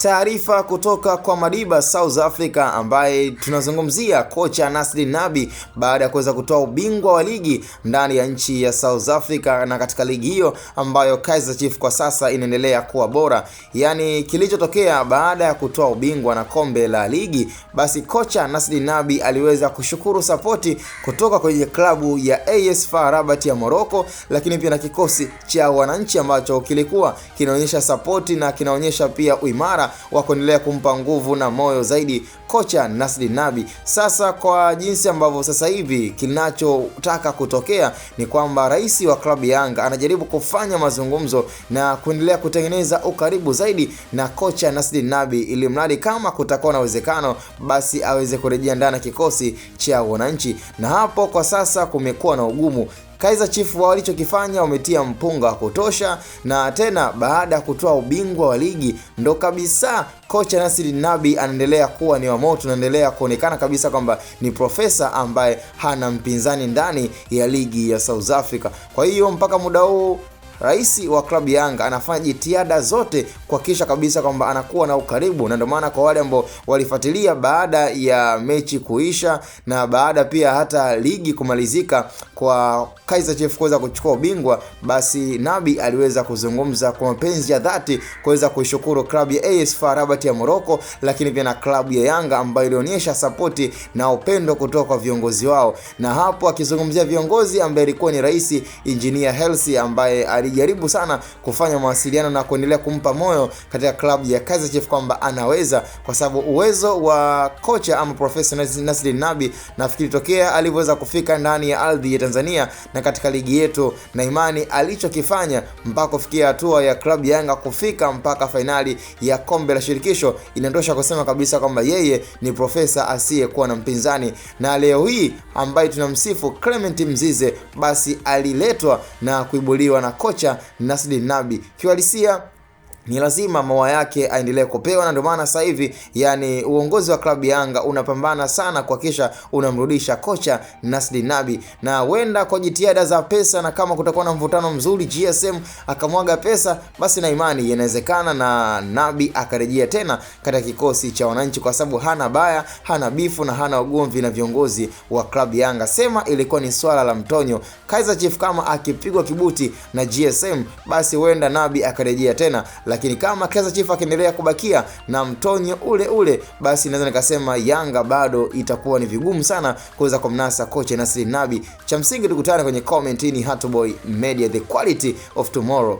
Taarifa kutoka kwa Madiba South Africa, ambaye tunazungumzia kocha Nasri Nabi baada ya kuweza kutoa ubingwa wa ligi ndani ya nchi ya South Africa, na katika ligi hiyo ambayo Kaizer Chiefs kwa sasa inaendelea kuwa bora. Yani kilichotokea baada ya kutoa ubingwa na kombe la ligi, basi kocha Nasri Nabi aliweza kushukuru sapoti kutoka kwenye klabu ya AS FAR Rabat ya Morocco, lakini pia na kikosi cha wananchi ambacho kilikuwa kinaonyesha sapoti na kinaonyesha pia uimara wa kuendelea kumpa nguvu na moyo zaidi kocha Nasri Nabi. Sasa kwa jinsi ambavyo sasa hivi kinachotaka kutokea ni kwamba rais wa klabu ya Yanga anajaribu kufanya mazungumzo na kuendelea kutengeneza ukaribu zaidi na kocha Nasri Nabi, ili mradi kama kutakuwa na uwezekano basi aweze kurejea ndani ya kikosi cha wananchi. Na hapo kwa sasa kumekuwa na ugumu. Kaizer Chiefs walichokifanya wametia mpunga wa kutosha, na tena baada ya kutoa ubingwa wa ligi ndo kabisa kocha Nasri Nabi anaendelea kuwa ni wa moto, anaendelea kuonekana kabisa kwamba ni profesa ambaye hana mpinzani ndani ya ligi ya South Africa. Kwa hiyo mpaka muda huu rais wa klabu Yanga anafanya jitihada zote kuhakikisha kabisa kwamba anakuwa na ukaribu, na ndio maana kwa wale ambao walifuatilia baada ya mechi kuisha na baada pia hata ligi kumalizika kwa Kaizer Chiefs kuweza kuchukua ubingwa, basi Nabi aliweza kuzungumza kwa mapenzi ya dhati kuweza kuishukuru klabu ya AS FAR Rabat ya Morocco, lakini pia na klabu ya Yanga ambayo ilionyesha sapoti na upendo kutoka kwa viongozi wao. Na hapo akizungumzia viongozi ambaye alikuwa ni rais Engineer Hersi, ambaye alijaribu sana kufanya mawasiliano na kuendelea kumpa moyo katika klabu ya Kaizer Chiefs kwamba anaweza, kwa sababu uwezo wa kocha ama profesa Nasri Nabi nafikiri tokea alivyoweza kufika ndani ya ardhi ya Tanzania na katika ligi yetu, na imani alichokifanya mpaka kufikia hatua ya klabu ya Yanga kufika mpaka fainali ya kombe la shirikisho, inatosha kusema kabisa kwamba yeye ni profesa asiyekuwa na mpinzani. Na leo hii ambaye tunamsifu Clement Mzize, basi aliletwa na kuibuliwa na kocha Nasri Nabi. Kiuhalisia ni lazima maua yake aendelee kupewa, na ndio maana sasa hivi yani uongozi wa klabu ya Yanga unapambana sana kuhakikisha unamrudisha kocha Nasri Nabi, na huenda kwa jitihada za pesa, na kama kutakuwa na mvutano mzuri GSM akamwaga pesa, basi na imani inawezekana na Nabi akarejea tena katika kikosi cha wananchi, kwa sababu hana baya, hana bifu na hana ugomvi na viongozi wa klabu ya Yanga. Sema ilikuwa ni swala la mtonyo. Kaizer Chiefs kama akipigwa kibuti na GSM, basi huenda Nabi akarejea tena, lakini kama Kaizer Chiefs akiendelea kubakia na mtonyo ule ule, basi naweza nikasema Yanga bado itakuwa ni vigumu sana kuweza kumnasa kocha Nasri Nabi. Cha msingi tukutane kwenye comment. Ni Hatoboy Media, the quality of tomorrow.